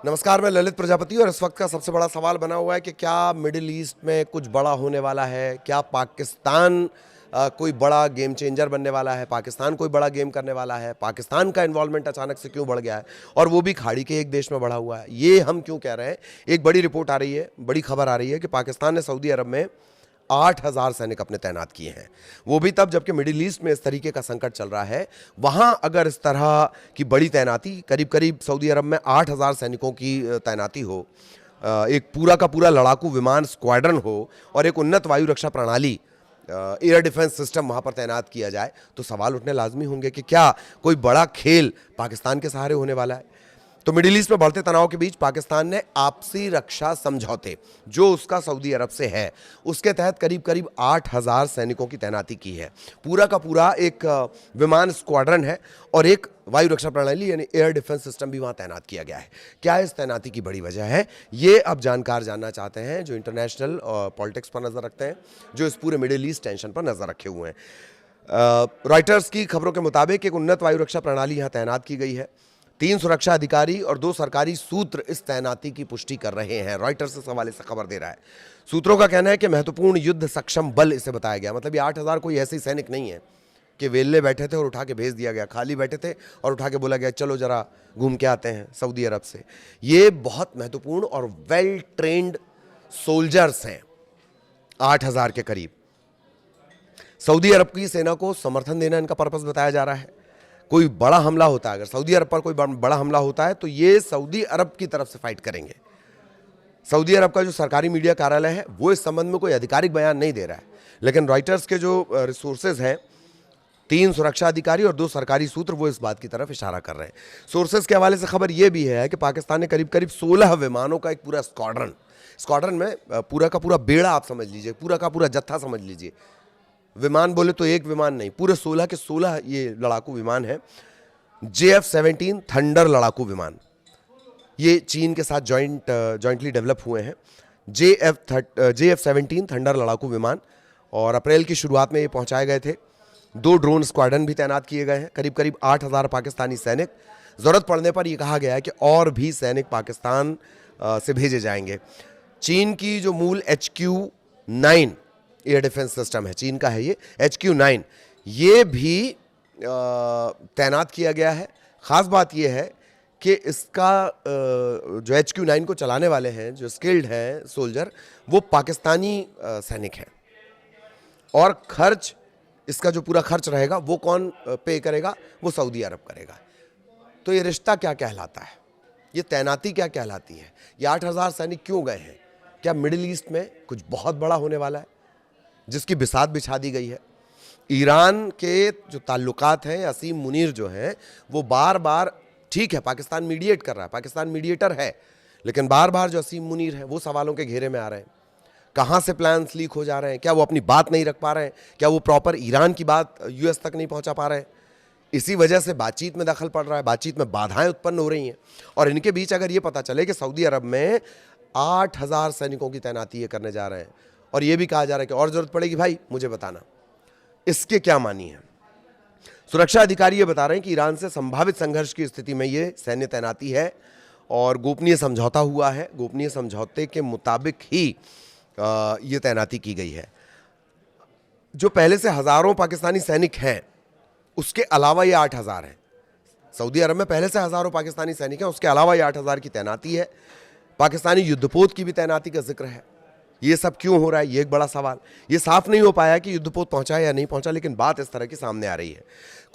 नमस्कार, मैं ललित प्रजापति और इस वक्त का सबसे बड़ा सवाल बना हुआ है कि क्या मिडिल ईस्ट में कुछ बड़ा होने वाला है? क्या पाकिस्तान कोई बड़ा गेम चेंजर बनने वाला है? पाकिस्तान कोई बड़ा गेम करने वाला है? पाकिस्तान का इन्वॉल्वमेंट अचानक से क्यों बढ़ गया है और वो भी खाड़ी के एक देश में बढ़ा हुआ है? ये हम क्यों कह रहे हैं? एक बड़ी रिपोर्ट आ रही है, बड़ी खबर आ रही है कि पाकिस्तान ने सऊदी अरब में 8,000 सैनिक अपने तैनात किए हैं। वो भी तब जबकि मिडिल ईस्ट में इस तरीके का संकट चल रहा है। वहां अगर इस तरह की बड़ी तैनाती, करीब करीब सऊदी अरब में 8,000 सैनिकों की तैनाती हो, एक पूरा का पूरा लड़ाकू विमान स्क्वाड्रन हो और एक उन्नत वायु रक्षा प्रणाली, एयर डिफेंस सिस्टम वहां पर तैनात किया जाए, तो सवाल उठने लाजमी होंगे कि क्या कोई बड़ा खेल पाकिस्तान के सहारे होने वाला है? तो मिडिल ईस्ट में बढ़ते तनाव के बीच पाकिस्तान ने आपसी रक्षा समझौते, जो उसका सऊदी अरब से है, उसके तहत करीब करीब 8,000 सैनिकों की तैनाती की है। पूरा का पूरा एक विमान स्क्वाड्रन है और एक वायु रक्षा प्रणाली यानी एयर डिफेंस सिस्टम भी वहां तैनात किया गया है। क्या इस तैनाती की बड़ी वजह है? ये अब जानकार जानना चाहते हैं जो इंटरनेशनल पॉलिटिक्स पर नजर रखते हैं, जो इस पूरे मिडिल ईस्ट टेंशन पर नजर रखे हुए हैं। रॉयटर्स की खबरों के मुताबिक एक उन्नत वायु रक्षा प्रणाली यहां तैनात की गई है। 3 सुरक्षा अधिकारी और 2 सरकारी सूत्र इस तैनाती की पुष्टि कर रहे हैं। रॉयटर्स इस हवाले से खबर दे रहा है। सूत्रों का कहना है कि महत्वपूर्ण युद्ध सक्षम बल इसे बताया गया। मतलब ये 8,000 कोई ऐसे सैनिक नहीं है कि वेल्ले बैठे थे और उठा के भेज दिया गया, खाली बैठे थे और उठा के बोला गया चलो जरा घूम के आते हैं सऊदी अरब से। ये बहुत महत्वपूर्ण और वेल ट्रेंड सोल्जर्स हैं, 8,000 के करीब। सऊदी अरब की सेना को समर्थन देना इनका पर्पस बताया जा रहा है। कोई बड़ा हमला होता है, अगर सऊदी अरब पर कोई बड़ा हमला होता है तो ये सऊदी अरब की तरफ से फाइट करेंगे। सऊदी अरब का जो सरकारी मीडिया कार्यालय है वो इस संबंध में कोई आधिकारिक बयान नहीं दे रहा है, लेकिन रॉयटर्स के जो रिसोर्सेज हैं, 3 सुरक्षा अधिकारी और 2 सरकारी सूत्र, वो इस बात की तरफ इशारा कर रहे हैं। सोर्सेज के हवाले से खबर यह भी है कि पाकिस्तान ने करीब करीब 16 विमानों का एक पूरा स्क्वाड्रन में पूरा का पूरा बेड़ा आप समझ लीजिए, पूरा का पूरा जत्था समझ लीजिए। विमान बोले तो एक विमान नहीं, पूरे 16 के 16 ये लड़ाकू विमान है। JF-17 थंडर लड़ाकू विमान, ये चीन के साथ जॉइंटली डेवलप हुए हैं। JF-17 थंडर लड़ाकू विमान, और अप्रैल की शुरुआत में ये पहुंचाए गए थे। 2 ड्रोन स्क्वाड्रन भी तैनात किए गए हैं। करीब करीब 8,000 पाकिस्तानी सैनिक। जरूरत पड़ने पर यह कहा गया है कि और भी सैनिक पाकिस्तान से भेजे जाएंगे। चीन की जो मूल HQ-9 एयर डिफेंस सिस्टम है, चीन का है ये HQ-9, ये भी तैनात किया गया है। ख़ास बात यह है कि इसका जो HQ-9 को चलाने वाले हैं, जो स्किल्ड हैं सोल्जर, वो पाकिस्तानी सैनिक हैं। और खर्च, इसका जो पूरा खर्च रहेगा वो कौन पे करेगा? वो सऊदी अरब करेगा। तो ये रिश्ता क्या कहलाता है? ये तैनाती क्या कहलाती है? ये 8,000 सैनिक क्यों गए हैं? क्या मिडिल ईस्ट में कुछ बहुत बड़ा होने वाला है जिसकी बिसात बिछा दी गई है? ईरान के जो ताल्लुकात हैं, असीम मुनीर जो हैं, वो बार बार, ठीक है पाकिस्तान मीडिएट कर रहा है, पाकिस्तान मीडिएटर है, लेकिन बार बार जो असीम मुनीर है वो सवालों के घेरे में आ रहे हैं। कहाँ से प्लान्स लीक हो जा रहे हैं? क्या वो अपनी बात नहीं रख पा रहे हैं? क्या वो प्रॉपर ईरान की बात US तक नहीं पहुँचा पा रहे हैं? इसी वजह से बातचीत में दखल पड़ रहा है, बातचीत में बाधाएं उत्पन्न हो रही हैं। और इनके बीच अगर ये पता चले कि सऊदी अरब में 8,000 सैनिकों की तैनाती ये करने जा रहे हैं और ये भी कहा जा रहा है कि और जरूरत पड़ेगी भाई मुझे बताना, इसके क्या मानी है? सुरक्षा अधिकारी ये बता रहे हैं कि ईरान से संभावित संघर्ष की स्थिति में ये सैन्य तैनाती है और गोपनीय समझौता हुआ है। गोपनीय समझौते के मुताबिक ही ये तैनाती की गई है। जो पहले से हजारों पाकिस्तानी सैनिक हैं, उसके अलावा ये 8,000 हैं। सऊदी अरब में पहले से हजारों पाकिस्तानी सैनिक हैं, उसके अलावा ये 8,000 की तैनाती है। पाकिस्तानी युद्धपोत की भी तैनाती का जिक्र है। ये सब क्यों हो रहा है? ये एक बड़ा सवाल। ये साफ नहीं हो पाया कि युद्धपोत पहुंचा या नहीं पहुंचा, लेकिन बात इस तरह की सामने आ रही है।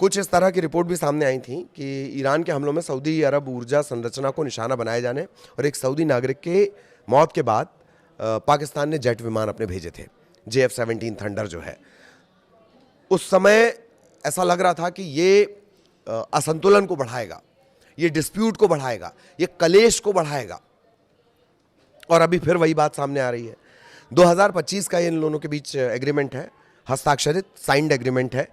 कुछ इस तरह की रिपोर्ट भी सामने आई थी कि ईरान के हमलों में सऊदी अरब ऊर्जा संरचना को निशाना बनाए जाने और एक सऊदी नागरिक के मौत के बाद पाकिस्तान ने जेट विमान अपने भेजे थे, JF-17 थंडर जो है। उस समय ऐसा लग रहा था कि ये असंतुलन को बढ़ाएगा, ये डिस्प्यूट को बढ़ाएगा, ये कलेश को बढ़ाएगा, और अभी फिर वही बात सामने आ रही है। 2025 का इन दोनों के बीच एग्रीमेंट है, हस्ताक्षरित साइंड एग्रीमेंट है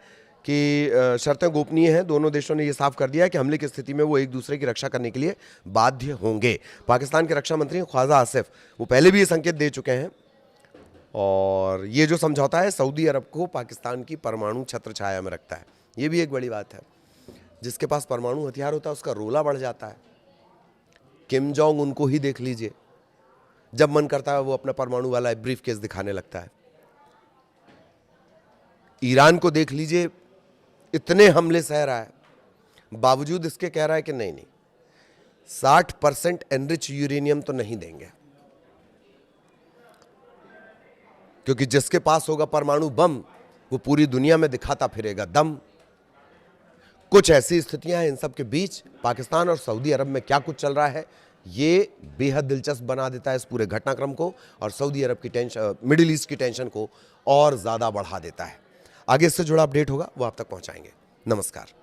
कि शर्तें गोपनीय हैं। दोनों देशों ने यह साफ कर दिया है कि हमले की स्थिति में वो एक दूसरे की रक्षा करने के लिए बाध्य होंगे। पाकिस्तान के रक्षा मंत्री ख्वाजा आसिफ, वो पहले भी ये संकेत दे चुके हैं। और ये जो समझौता है सऊदी अरब को पाकिस्तान की परमाणु छत्र छाया में रखता है। ये भी एक बड़ी बात है। जिसके पास परमाणु हथियार होता है उसका रोला बढ़ जाता है। किम जोंग उनको ही देख लीजिए, जब मन करता है वो अपना परमाणु वाला ब्रीफ केस दिखाने लगता है। ईरान को देख लीजिए, इतने हमले सह रहा है, बावजूद इसके कह रहा है कि नहीं नहीं 60% एनरिच यूरेनियम तो नहीं देंगे, क्योंकि जिसके पास होगा परमाणु बम वो पूरी दुनिया में दिखाता फिरेगा दम। कुछ ऐसी स्थितियां हैं, इन सब के बीच पाकिस्तान और सऊदी अरब में क्या कुछ चल रहा है ये बेहद दिलचस्प बना देता है इस पूरे घटनाक्रम को, और सऊदी अरब की टेंशन, मिडिल ईस्ट की टेंशन को और ज्यादा बढ़ा देता है। आगे इससे जुड़ा अपडेट होगा वो आप तक पहुंचाएंगे। नमस्कार।